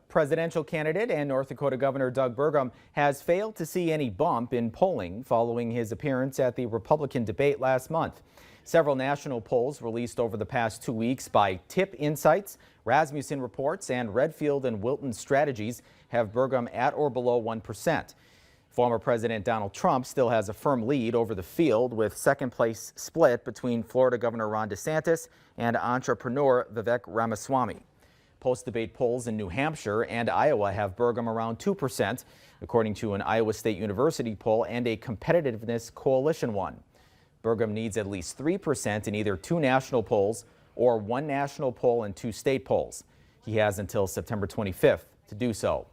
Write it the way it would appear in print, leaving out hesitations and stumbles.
Presidential candidate and North Dakota Governor Doug Burgum has failed to see any bump in polling following his appearance at the Republican debate last month. Several national polls released over the past 2 weeks by Tip Insights, Rasmussen Reports, and Redfield and Wilton Strategies have Burgum at or below 1%. Former President Donald Trump still has a firm lead over the field, with second place split between Florida Governor Ron DeSantis and entrepreneur Vivek Ramaswamy. Post-debate polls in New Hampshire and Iowa have Burgum around 2%, according to an Iowa State University poll and a Competitiveness Coalition one. Burgum needs at least 3% in either 2 national polls or 1 national poll and 2 state polls. He has until September 25th to do so.